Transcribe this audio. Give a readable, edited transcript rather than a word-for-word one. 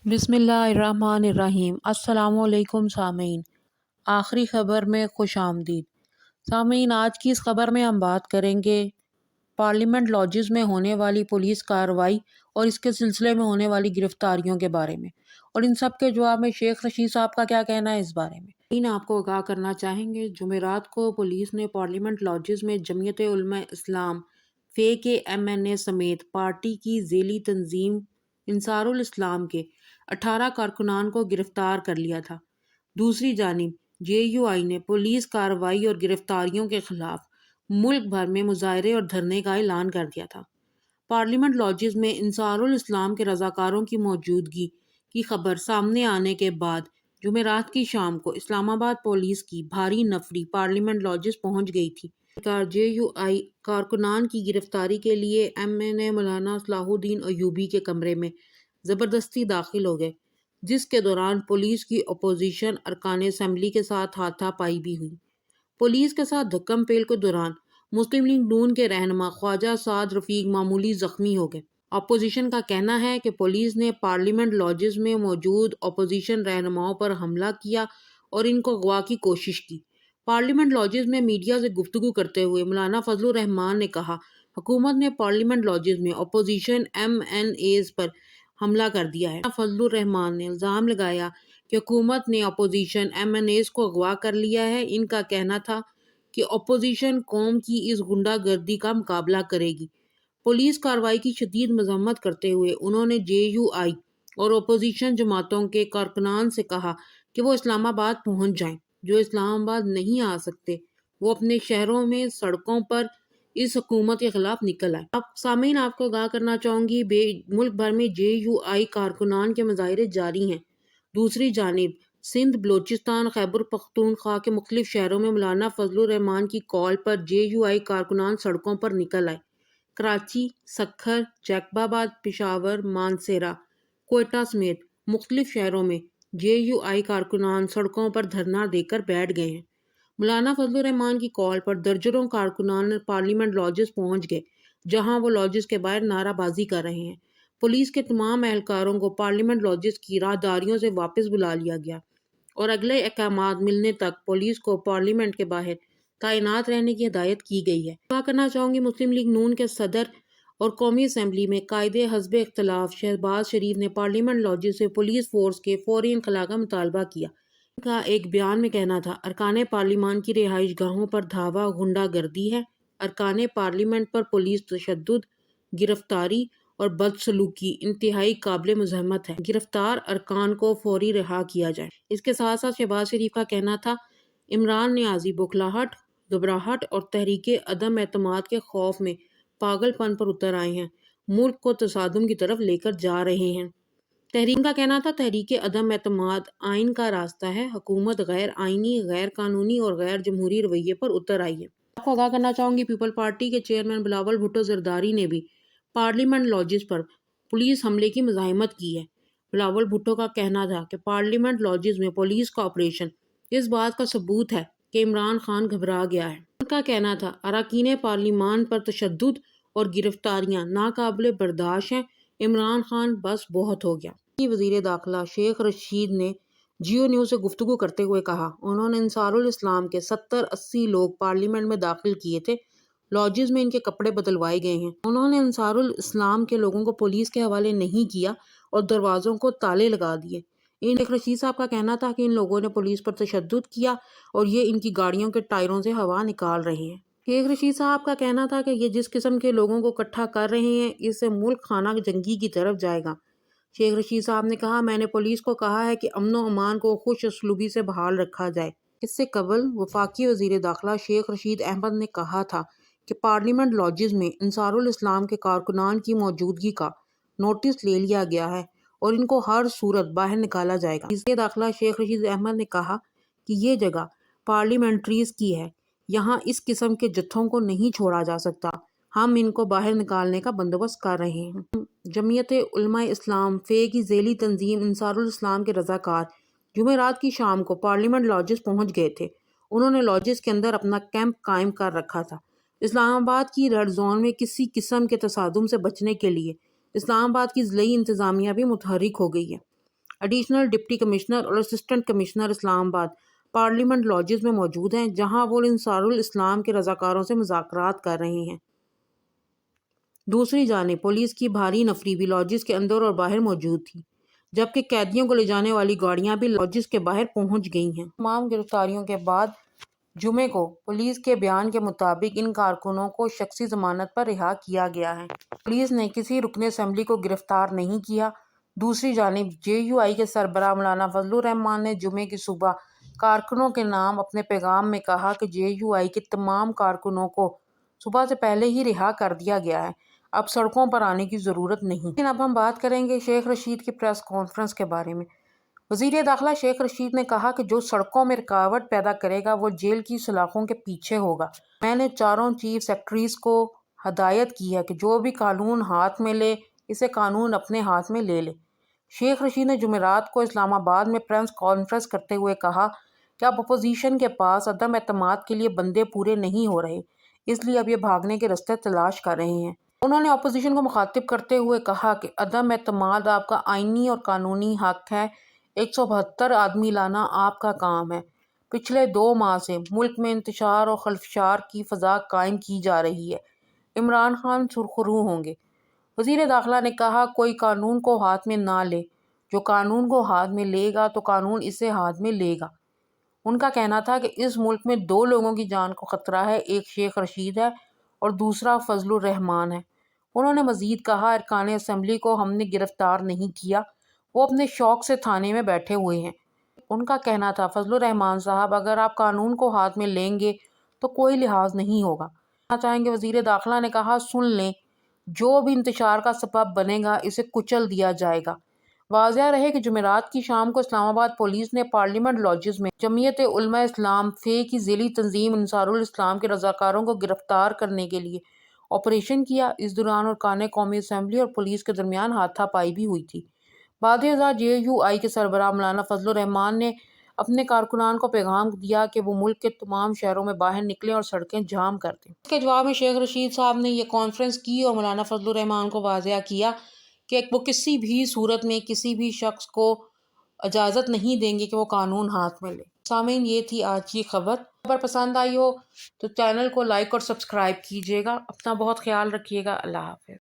बिस्मिल्लाहिर्रहमानिर्रहीम। अस्सलामुअलैकुम सामीन। आखिरी खबर में खुश आमदीद। सामीन, आज की इस खबर में हम बात करेंगे पार्लियामेंट लॉजेस में होने वाली पुलिस कार्रवाई और इसके सिलसिले में होने वाली गिरफ्तारियों के बारे में, और इन सब के जवाब में शेख रशीद साहब का क्या कहना है इस बारे में। इन आपको आगाह करना चाहेंगे, जुमेरात को पुलिस ने पार्लियामेंट लॉजेस में जमीयत उलमा इस्लाम फे के MNA समेत पार्टी की ज़ेली तंजीम इंसारुल इस्लाम के 18 कारकुनान को गिरफ्तार कर लिया था। दूसरी जानिब JUI ने पुलिस कार्रवाई और गिरफ्तारियों के खिलाफ मुल्क भर में मुजाहरे और धरने का ऐलान कर दिया था। पार्लियामेंट लॉजेस में इंसारुल इस्लाम के रजाकारों की मौजूदगी की खबर सामने आने के बाद जुमेरात की शाम को इस्लामाबाद पुलिस की भारी नफरी पार्लियामेंट लॉजेस पहुंच गई थी। JUI कारकुनान की गिरफ्तारी के लिए MNA मौलाना सलाहुद्दीन अयूबी के कमरे में ज़बरदस्ती दाखिल हो गए, जिसके दौरान पुलिस की अपोजिशन अरकान असम्बली के साथ हाथापाई भी हुई। पुलिस के साथ धक्कम पेल के दौरान मुस्लिम लीग नून के रहनुमा ख्वाजा साद रफीक मामूली जख्मी हो गए। अपोजिशन का कहना है कि पुलिस ने पार्लियामेंट लॉजेस में मौजूद अपोजिशन रहनुमाओं पर हमला किया और इनको अगवा की कोशिश की। पार्लियामेंट लॉजेस में मीडिया से गुफ्तगू करते हुए मौलाना फजलुर रहमान ने कहा, हुकूमत ने पार्लियामेंट लॉजेस में अपोजिशन MNAs पर हमला कर दिया है। फजलुर रहमान ने इल्ज़ाम लगाया कि हुकूमत ने अपोजिशन MNAs को अगवा कर लिया है। इनका कहना था कि अपोजिशन कौम की इस गुंडागर्दी का मुकाबला करेगी। पुलिस कार्रवाई की शदीद मजम्मत करते हुए उन्होंने JUI और अपोजिशन जमातों के कारकुनान से कहा कि वो इस्लामाबाद पहुंच जाएं। जो इस्लामाबाद नहीं आ सकते वो अपने शहरों में सड़कों पर इस हुकूमत के खिलाफ निकल आए। अब सामीन, आपको आगाह करना चाहूँगी, मुल्क भर में JUI कारकुनान के मुजाहरे जारी हैं। दूसरी जानिब सिंध, बलोचिस्तान, खैबर पख्तूनख्वा के मुख्तलिफ शहरों में मौलाना फजलुर रहमान की कॉल पर JUI कारकुनान सड़कों पर निकल आए। कराची, सक्खर, जैकबाबाद, पेशावर, मानसेरा, कोयटा समेत मुख्तलिफ शहरों में JUI कारकुनान सड़कों पर धरना देकर बैठ गए हैं। मौलाना फजलुर रहमान की कॉल पर दर्जनों कारकुनान पार्लियामेंट लॉजेस पहुंच गए, जहां वो लॉजेस के बाहर नाराबाजी कर रहे हैं। पुलिस के तमाम एहलकारों को पार्लियामेंट लॉजेस की राहदारियों से वापस बुला लिया गया और अगले अहकामात मिलने तक पुलिस को पार्लियामेंट के बाहर तैनात रहने की हिदायत की गई है। क्या करना चाहूँगी, मुस्लिम लीग नून के सदर और कौमी असम्बली में कायदे हज़्ब इख्तलाफ शहबाज शरीफ ने पार्लियामेंट लॉजेस से पुलिस फोर्स के फौरी इनखला का मुतालबा किया। का एक बयान में कहना था, अरकान पार्लियामान की रिहाइश गाहों पर धावा गुंडागर्दी है। अरकान पार्लियामेंट पर पुलिस तशद्दुद, गिरफ्तारी और बदसलूकी इंतहाई काबिल मज़म्मत है। गिरफ्तार अरकान को फौरी रिहा किया जाए। इसके साथ साथ शहबाज शरीफ का कहना था, इमरान नियाज़ी बौखलाहट, घबराहट और तहरीके अदम एतमाद के खौफ में पागलपन पर उतर आए हैं, मुल्क को तसादुम की तरफ लेकर जा रहे हैं। तहरीक का कहना था, तहरीके अदम एतमाद आइन का रास्ता है। हुकूमत गैर आइनी, गैर कानूनी और गैर जमहूरी रवैये पर उतर आई है। आपको आगाह करना चाहूँगी, पीपल पार्टी के चेयरमैन बिलावल भुट्टो जरदारी ने भी पार्लियामेंट लॉजेस पर पुलिस हमले की मज़ाहमत की है। बिलावल भुट्टो का कहना था कि पार्लियामेंट लॉजेस में पुलिस का ऑपरेशन इस बात का सबूत है कि इमरान खान घबरा गया है। उनका कहना था, अरकान पार्लियामान पर तशद्दुद और गिरफ्तारियां नाकाबिले बर्दाश्त हैं। इमरान खान बस बहुत हो गया। वज़ीर दाखिला शेख रशीद ने जियो न्यूज़ से गुफ्तगू करते हुए कहा, उन्होंने इंसारुल इस्लाम के 70-80 लोग पार्लियामेंट में दाखिल किए थे। लॉजेस में इनके कपड़े बदलवाए गए हैं। उन्होंने इंसारुल इस्लाम के लोगों को पुलिस के हवाले नहीं किया और दरवाज़ों को ताले लगा दिए। शेख रशीद साहब का कहना था कि इन लोगों ने पुलिस पर तशद्दुद किया और ये इनकी गाड़ियों के टायरों से हवा निकाल रहे हैं। शेख रशीद साहब का कहना था कि ये जिस किस्म के लोगों को इकट्ठा कर रहे हैं, इससे मुल्क खाना जंगी की तरफ जाएगा। शेख रशीद साहब ने कहा, मैंने पुलिस को कहा है कि अमन व अमान को खुश असलूबी से बहाल रखा जाए। इससे कबल वफाकी वज़ीर दाखिला शेख रशीद अहमद ने कहा था कि पार्लियामेंट लॉजेस में इंसारुल इस्लाम के कारकुनान की मौजूदगी का नोटिस ले लिया गया है और इनको हर सूरत बाहर निकाला जाएगा। वज़ीर दाखिला शेख रशीद अहमद ने कहा कि ये जगह पार्लियामेंट्रीज की है, यहाँ इस किस्म के जत्थों को नहीं छोड़ा जा सकता। हम इनको बाहर निकालने का बंदोबस्त कर रहे हैं। जमीयत उलमा इस्लाम फे की ज़ेली तंजीम इंसारुल इस्लाम के रज़ाकार जुमेरात की शाम को पार्लियामेंट लॉजेस पहुंच गए थे। उन्होंने लॉजेस के अंदर अपना कैंप कायम कर रखा था। इस्लामाबाद की रेड जोन में किसी किस्म के तसादुम से बचने के लिए इस्लामाबाद की ज़िली इंतज़ामिया भी मुतहरिक हो गई है। ایڈیشنل ڈپٹی کمشنر اور اسسٹنٹ کمشنر اسلام آباد پارلیمنٹ لاجز میں موجود ہیں، جہاں وہ انصار الاسلام کے رضاکاروں سے مذاکرات کر رہے ہیں۔ دوسری جانب پولیس کی بھاری نفری بھی لاجز کے اندر اور باہر موجود تھی، جبکہ قیدیوں کو لے جانے والی گاڑیاں بھی لاجز کے باہر پہنچ گئی ہیں۔ تمام گرفتاریوں کے بعد جمعے کو پولیس کے بیان کے مطابق ان کارکنوں کو شخصی ضمانت پر رہا کیا گیا ہے۔ پولیس نے کسی رکن اسمبلی کو گرفتار نہیں کیا۔ دوسری جانب جے یو آئی کے سربراہ مولانا فضل الرحمان نے جمعے کی صبح کارکنوں کے نام اپنے پیغام میں کہا کہ جے یو آئی کے تمام کارکنوں کو صبح سے پہلے ہی رہا کر دیا گیا ہے، اب سڑکوں پر آنے کی ضرورت نہیں۔ لیکن اب ہم بات کریں گے شیخ رشید کی پریس کانفرنس کے بارے میں۔ وزیر داخلہ شیخ رشید نے کہا کہ جو سڑکوں میں رکاوٹ پیدا کرے گا وہ جیل کی سلاخوں کے پیچھے ہوگا۔ میں نے چاروں چیف سیکرٹریز کو ہدایت کی ہے کہ جو بھی قانون ہاتھ میں لے اسے قانون اپنے ہاتھ میں لے لے۔ شیخ رشید نے جمعرات کو اسلام آباد میں پریس کانفرنس کرتے ہوئے کہا کہ اب اپوزیشن کے پاس عدم اعتماد کے لیے بندے پورے نہیں ہو رہے، اس لیے اب یہ بھاگنے کے راستے تلاش کر رہے ہیں۔ انہوں نے اپوزیشن کو مخاطب کرتے ہوئے کہا کہ عدم اعتماد آپ کا آئینی اور قانونی حق ہے، 172 آدمی لانا آپ کا کام ہے۔ پچھلے 2 ماہ سے ملک میں انتشار اور خلفشار کی فضا قائم کی جا رہی ہے، عمران خان سرخرو ہوں گے۔ وزیر داخلہ نے کہا کوئی قانون کو ہاتھ میں نہ لے، جو قانون کو ہاتھ میں لے گا تو قانون اسے ہاتھ میں لے گا۔ ان کا کہنا تھا کہ اس ملک میں 2 لوگوں کی جان کو خطرہ ہے، ایک شیخ رشید ہے اور دوسرا فضل الرحمان ہے۔ انہوں نے مزید کہا ارکان اسمبلی کو ہم نے گرفتار نہیں کیا، وہ اپنے شوق سے تھانے میں بیٹھے ہوئے ہیں۔ ان کا کہنا تھا فضل الرحمان صاحب اگر آپ قانون کو ہاتھ میں لیں گے تو کوئی لحاظ نہیں ہوگا۔ چاہیں گے وزیر داخلہ نے کہا سن لیں، جو بھی انتشار کا سبب بنے گا اسے کچل دیا جائے گا۔ واضح رہے کہ جمعرات کی شام کو اسلام آباد پولیس نے پارلیمنٹ لاجز میں جمعیت علماء اسلام فے کی ذیلی تنظیم انصار الاسلام کے رضاکاروں کو گرفتار کرنے کے لیے آپریشن کیا۔ اس دوران ارکان قومی اسمبلی اور پولیس کے درمیان ہاتھا پائی بھی ہوئی تھی۔ بعد ازاں جے یو آئی کے سربراہ مولانا فضل الرحمان نے اپنے کارکنان کو پیغام دیا کہ وہ ملک کے تمام شہروں میں باہر نکلیں اور سڑکیں جام کر دیں۔ اس کے جواب میں شیخ رشید صاحب نے یہ کانفرنس کی اور مولانا فضل الرحمان کو واضح کیا کہ وہ کسی بھی صورت میں کسی بھی شخص کو اجازت نہیں دیں گے کہ وہ قانون ہاتھ میں لے۔ سامعین، یہ تھی آج کی خبر پسند آئی ہو تو چینل کو لائک اور سبسکرائب کیجیے گا۔ اپنا بہت خیال رکھیے گا۔ اللہ حافظ۔